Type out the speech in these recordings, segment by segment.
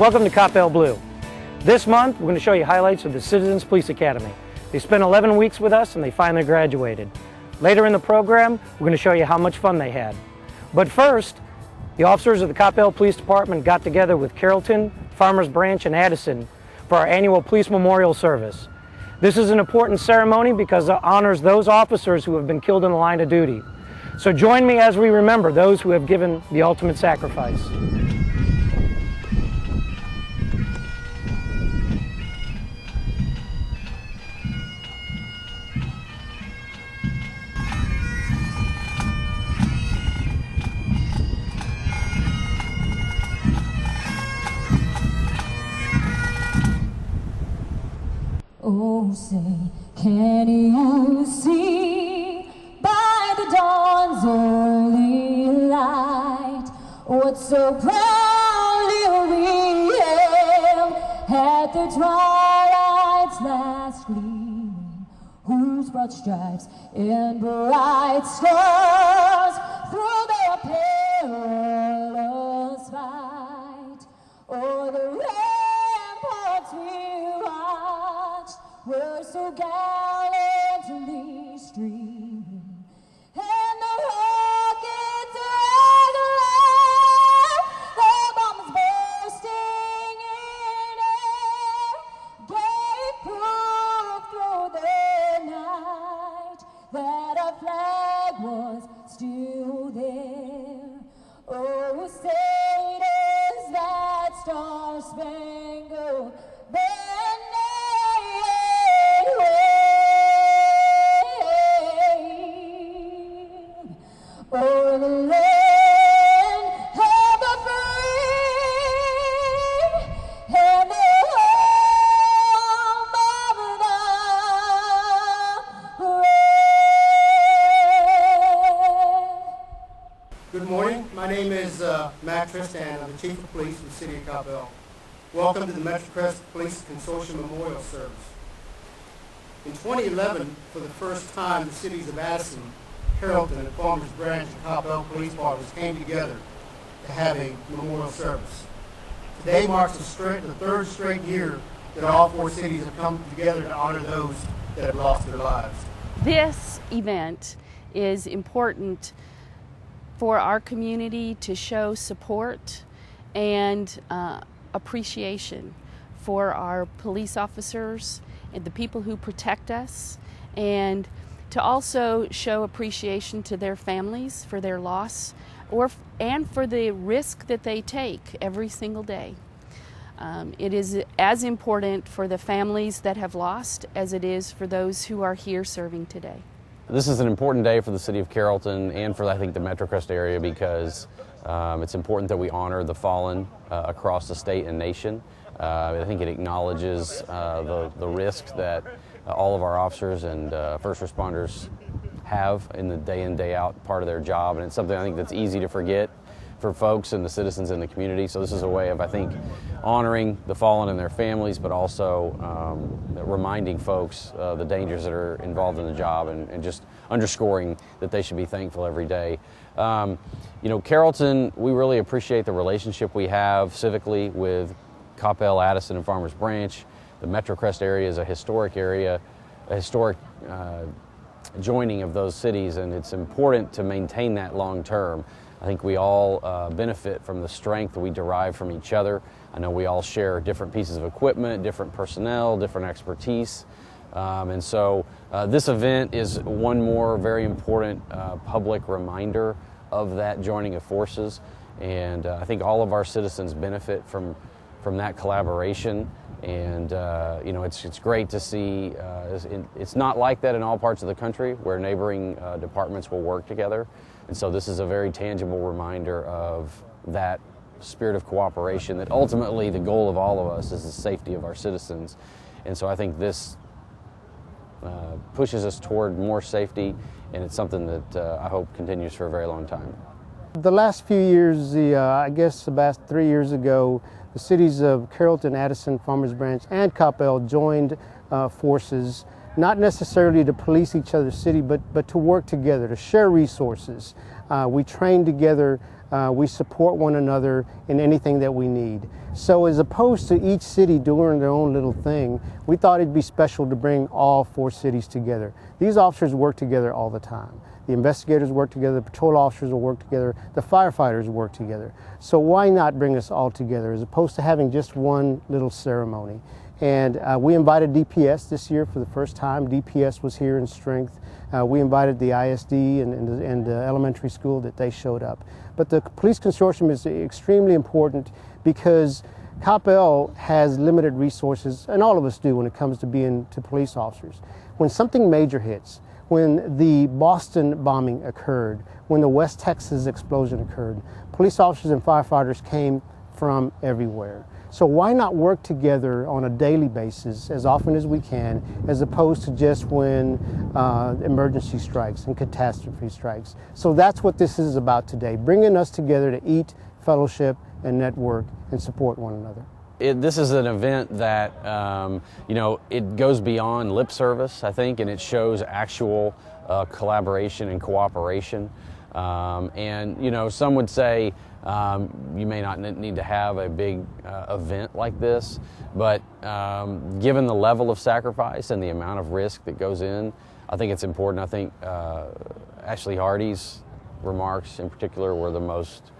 Welcome to Coppell Blue. This month, we're going to show you highlights of the Citizens Police Academy. They spent 11 weeks with us and they finally graduated. Later in the program, we're going to show you how much fun they had. But first, the officers of the Coppell Police Department got together with Carrollton, Farmers Branch, and Addison for our annual Police Memorial Service. This is an important ceremony because it honors those officers who have been killed in the line of duty. So join me as we remember those who have given the ultimate sacrifice. Oh, say, can you see by the dawn's early light what so proudly we hailed at the twilight's last gleaming, whose broad stripes and bright stars through their perilous fight o'er the ramparts we watched were so gallantly streaming, and the rockets regular, the bombs bursting in air, gave proof through the night that our flag was still there. Oh, say does that star-spangled banner o'er the land of the free and the home of the brave. Good morning. My name is Matt Tristan. I'm the Chief of Police for the City of Coppell. Welcome to the MetroCrest Police Consortium Memorial Service. In 2011, for the first time, the cities of Addison, Carrollton, and Farmers Branch and Coppell Police Departments came together to have a memorial service. Today marks the third straight year that all four cities have come together to honor those that have lost their lives. This event is important for our community to show support and appreciation for our police officers and the people who protect us, and to also show appreciation to their families for their loss and for the risk that they take every single day. It is as important for the families that have lost as it is for those who are here serving today. This is an important day for the City of Carrollton and for, I think, the MetroCrest area because it's important that we honor the fallen across the state and nation. I think it acknowledges the risk that all of our officers and first responders have in the day in, day out part of their job, and it's something I think that's easy to forget for folks and the citizens in the community. So this is a way of, I think, honoring the fallen and their families, but also reminding folks the dangers that are involved in the job and just underscoring that they should be thankful every day. You know, Carrollton, we really appreciate the relationship we have civically with Coppell, Addison, and Farmers Branch. The MetroCrest area is a historic area, a historic joining of those cities, and it's important to maintain that long term. I think we all benefit from the strength we derive from each other. I know we all share different pieces of equipment, different personnel, different expertise. And so this event is one more very important public reminder of that joining of forces. And I think all of our citizens benefit from that collaboration. And you know, it's great to see. It's not like that in all parts of the country where neighboring departments will work together. And so this is a very tangible reminder of that spirit of cooperation, that ultimately the goal of all of us is the safety of our citizens. And so I think this pushes us toward more safety, and it's something that I hope continues for a very long time. The last few years, I guess about 3 years ago, the cities of Carrollton, Addison, Farmers Branch, and Coppell joined forces, not necessarily to police each other's city, but to work together, to share resources. We trained together We support one another in anything that we need. So as opposed to each city doing their own little thing, we thought it'd be special to bring all 4 cities together. These officers work together all the time. The investigators work together, the patrol officers will work together, the firefighters work together. So why not bring us all together as opposed to having just one little ceremony? And we invited DPS this year for the first time. DPS was here in strength. We invited the ISD and the elementary school that they showed up. But the police consortium is extremely important because Coppell has limited resources, and all of us do when it comes to being police officers. When something major hits, when the Boston bombing occurred, when the West Texas explosion occurred, police officers and firefighters came from everywhere. So why not work together on a daily basis as often as we can, as opposed to just when emergency strikes and catastrophe strikes? So that's what this is about today, bringing us together to eat, fellowship, and network and support one another. This is an event that, it goes beyond lip service, I think, and it shows actual collaboration and cooperation. Some would say you may not need to have a big event like this, but given the level of sacrifice and the amount of risk that goes in, I think it's important. I think Ashley Hardy's remarks in particular were the most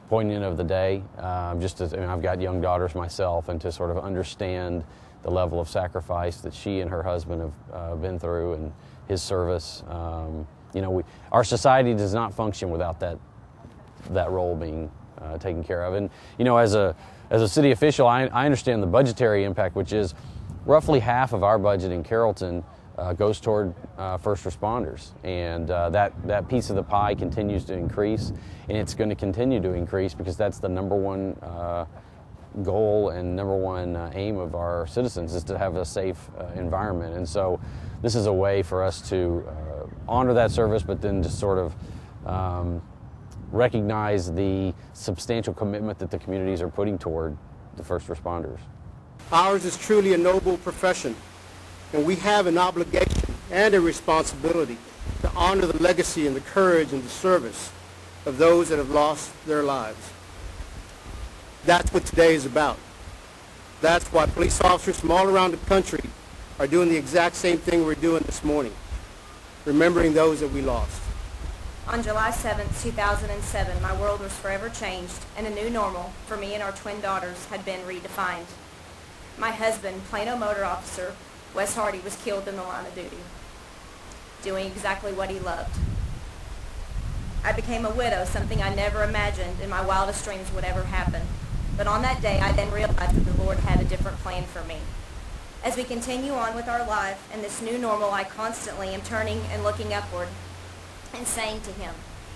poignant of the day. I've got young daughters myself, and to sort of understand the level of sacrifice that she and her husband have been through and his service. Our society does not function without that role being taken care of. And as a city official, I understand the budgetary impact, which is roughly half of our budget in Carrollton goes toward first responders, and that piece of the pie continues to increase, and it's going to continue to increase because that's the number one goal and number one aim of our citizens, is to have a safe environment. And so this is a way for us to honor that service, but then to sort of recognize the substantial commitment that the communities are putting toward the first responders. Ours is truly a noble profession, and we have an obligation and a responsibility to honor the legacy and the courage and the service of those that have lost their lives. That's what today is about. That's why police officers from all around the country are doing the exact same thing we're doing this morning, remembering those that we lost. On July 7th, 2007, my world was forever changed, and a new normal for me and our twin daughters had been redefined. My husband, Plano motor officer Wes Hardy, was killed in the line of duty, doing exactly what he loved. I became a widow, something I never imagined in my wildest dreams would ever happen. But on that day, I then realized that the Lord had a different plan for me. As we continue on with our life and this new normal, I constantly am turning and looking upward and saying to him,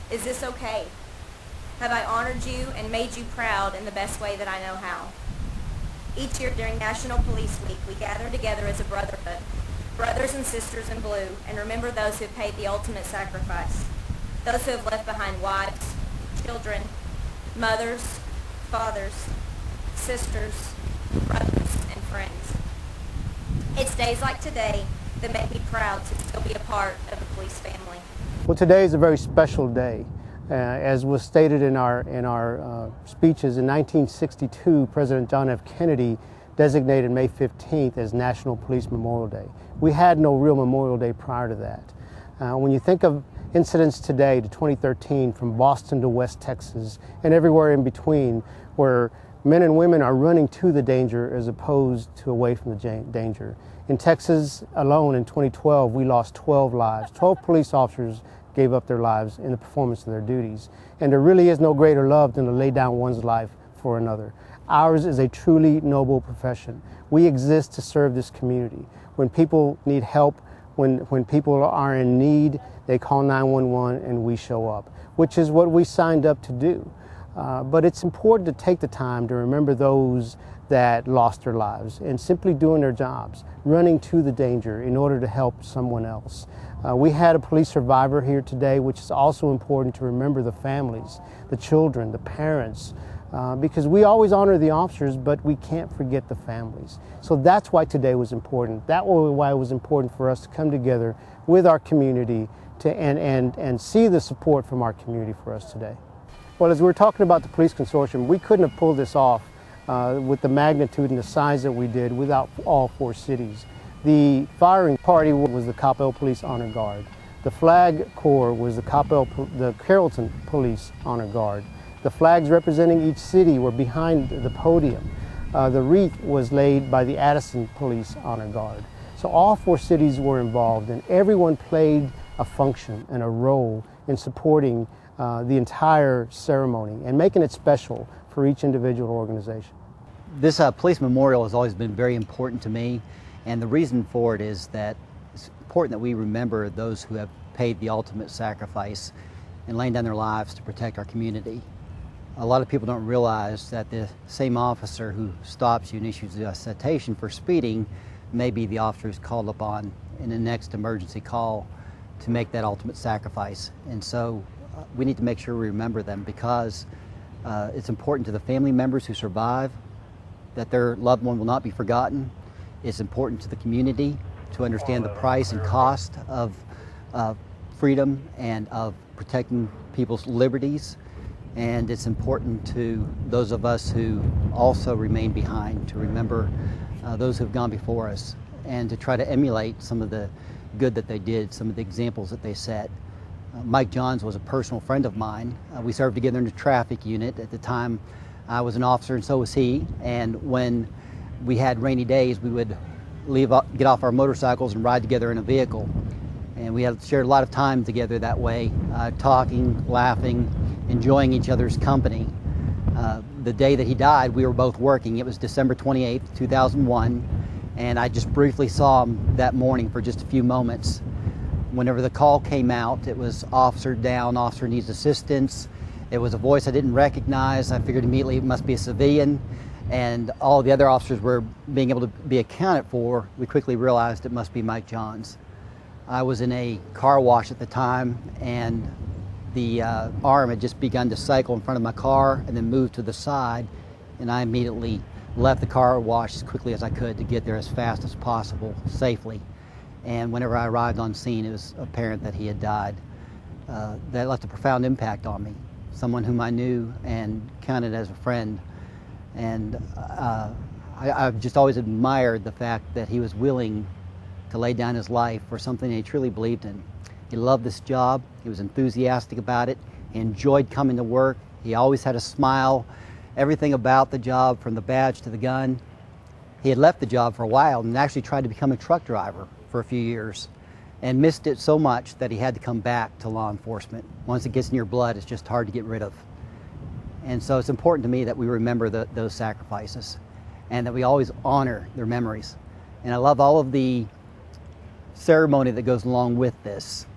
"Is this okay? Have I honored you and made you proud in the best way that I know how?" Each year during National Police Week, we gather together as a brotherhood, brothers and sisters in blue, and remember those who have paid the ultimate sacrifice, those who have left behind wives, children, mothers, fathers, sisters, brothers, and friends. It's days like today that make me proud to still be a part of the police family. Well, today is a very special day. As was stated in our speeches, in 1962, President John F. Kennedy designated May 15th as National Police Memorial Day. We had no real Memorial Day prior to that. When you think of incidents today to 2013, from Boston to West Texas and everywhere in between, where men and women are running to the danger as opposed to away from the danger. In Texas alone in 2012, we lost 12 lives. 12 police officers gave up their lives in the performance of their duties. And there really is no greater love than to lay down one's life for another. Ours is a truly noble profession. We exist to serve this community. When people need help, when people are in need, they call 911 and we show up, which is what we signed up to do. But it's important to take the time to remember those that lost their lives and simply doing their jobs, running to the danger in order to help someone else. We had a police survivor here today, which is also important to remember the families, the children, the parents, because we always honor the officers, but we can't forget the families. So that's why today was important. That's why it was important for us to come together with our community and see the support from our community for us today. Well, as we were talking about the police consortium, we couldn't have pulled this off with the magnitude and the size that we did without all 4 cities. The firing party was the Coppell Police Honor Guard. The flag corps was the Carrollton Police Honor Guard. The flags representing each city were behind the podium. The wreath was laid by the Addison Police Honor Guard. So all 4 cities were involved, and everyone played a function and a role in supporting the entire ceremony and making it special for each individual organization. This police memorial has always been very important to me, and the reason for it is that it's important that we remember those who have paid the ultimate sacrifice and laying down their lives to protect our community. A lot of people don't realize that the same officer who stops you and issues a citation for speeding may be the officer who's called upon in the next emergency call to make that ultimate sacrifice. And so we need to make sure we remember them, because it's important to the family members who survive that their loved one will not be forgotten. It's important to the community to understand the price and cost of freedom and of protecting people's liberties. And it's important to those of us who also remain behind to remember those who have gone before us and to try to emulate some of the good that they did, some of the examples that they set. Mike Johns was a personal friend of mine. We served together in the traffic unit. At the time, I was an officer and so was he. And when we had rainy days, we would get off our motorcycles and ride together in a vehicle. And we had shared a lot of time together that way, talking, laughing, enjoying each other's company. The day that he died, we were both working. It was December 28th, 2001, and I just briefly saw him that morning for just a few moments. Whenever the call came out, it was officer down, officer needs assistance. It was a voice I didn't recognize. I figured immediately it must be a civilian, and all the other officers were being able to be accounted for. We quickly realized it must be Mike Johns. I was in a car wash at the time, and the arm had just begun to cycle in front of my car and then moved to the side, and I immediately left the car wash as quickly as I could to get there as fast as possible, safely. And whenever I arrived on scene, it was apparent that he had died. That left a profound impact on me. Someone whom I knew and counted as a friend. And I've just always admired the fact that he was willing to lay down his life for something that he truly believed in. He loved this job. He was enthusiastic about it. He enjoyed coming to work. He always had a smile. Everything about the job, from the badge to the gun. He had left the job for a while and actually tried to become a truck driver for a few years and missed it so much that he had to come back to law enforcement. Once it gets in your blood, it's just hard to get rid of. And so it's important to me that we remember those sacrifices and that we always honor their memories. And I love all of the ceremony that goes along with this.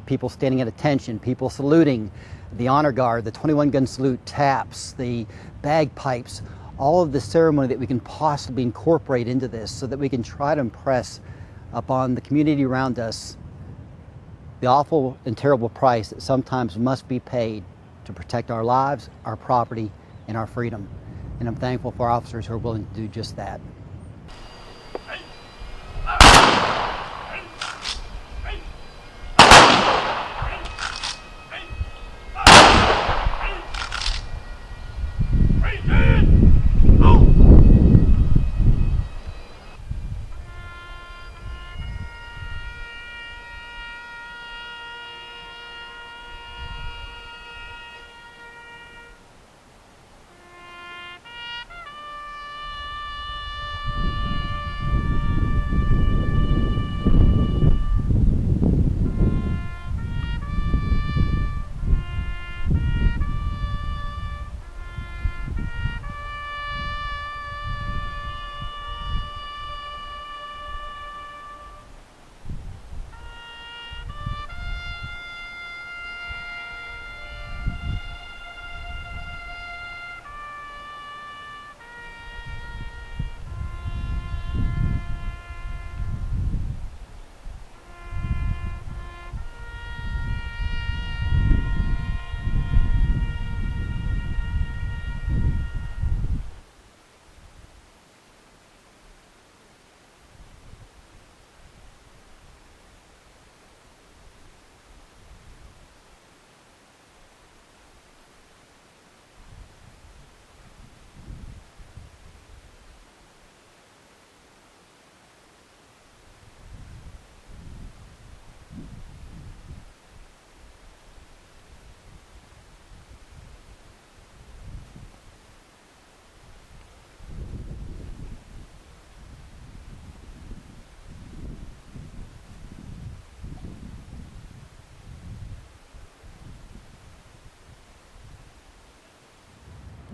People standing at attention, people saluting, the honor guard, the 21-gun salute, taps, the bagpipes, all of the ceremony that we can possibly incorporate into this so that we can try to impress upon the community around us the awful and terrible price that sometimes must be paid to protect our lives, our property, and our freedom. And I'm thankful for officers who are willing to do just that.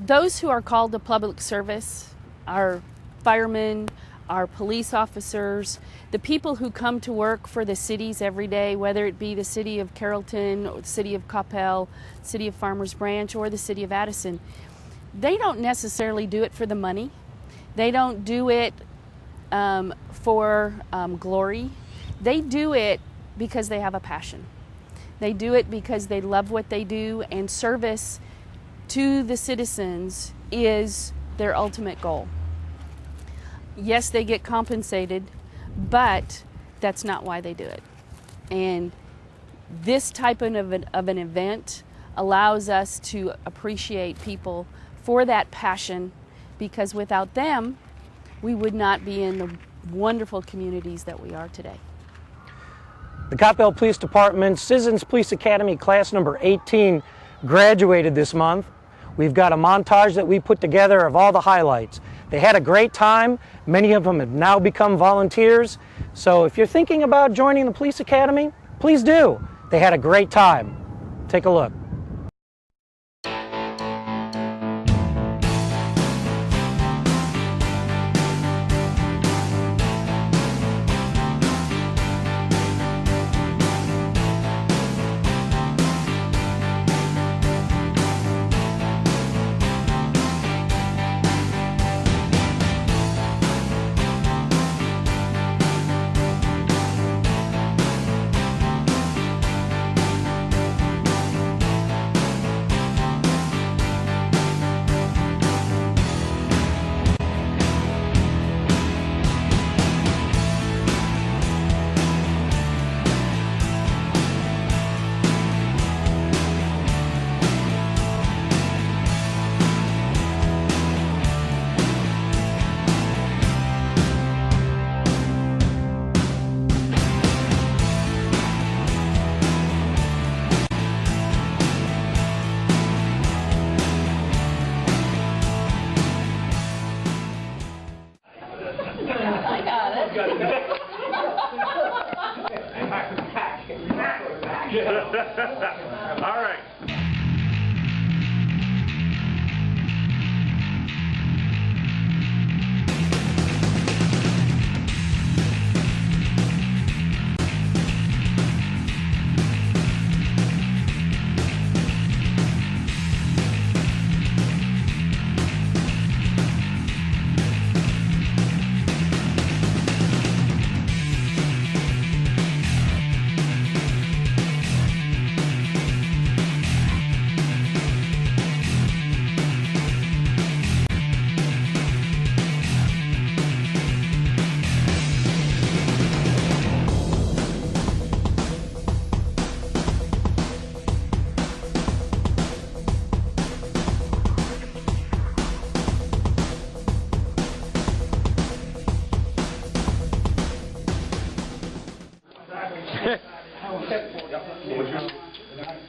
those who are called to public service, our firemen, our police officers, the people who come to work for the cities every day, whether it be the city of Carrollton or the city of Coppell, city of Farmers Branch, or the city of Addison, they don't necessarily do it for the money. They don't do it for glory. They do it because they have a passion. They do it because they love what they do, and service to the citizens is their ultimate goal. Yes, they get compensated, but that's not why they do it. And this type of an event allows us to appreciate people for that passion, because without them, we would not be in the wonderful communities that we are today. The Coppell Police Department Citizens Police Academy class number 18 graduated this month. We've got a montage that we put together of all the highlights. They had a great time. Many of them have now become volunteers. So if you're thinking about joining the police academy, please do. They had a great time. Take a look. All right.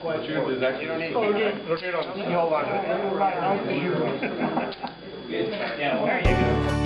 What's yours is actually... You don't need to rotate on. You can hold on to it. Yeah, there you go.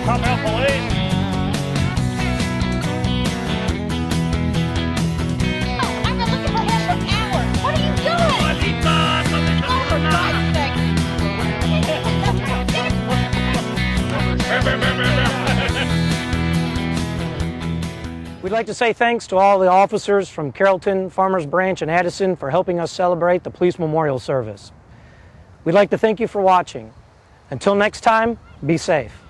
Coppell Police. Oh, I've been looking for him for hours. What are you doing? Oh, for God's sake. We'd like to say thanks to all the officers from Carrollton, Farmers Branch, and Addison for helping us celebrate the Police Memorial Service. We'd like to thank you for watching. Until next time, be safe.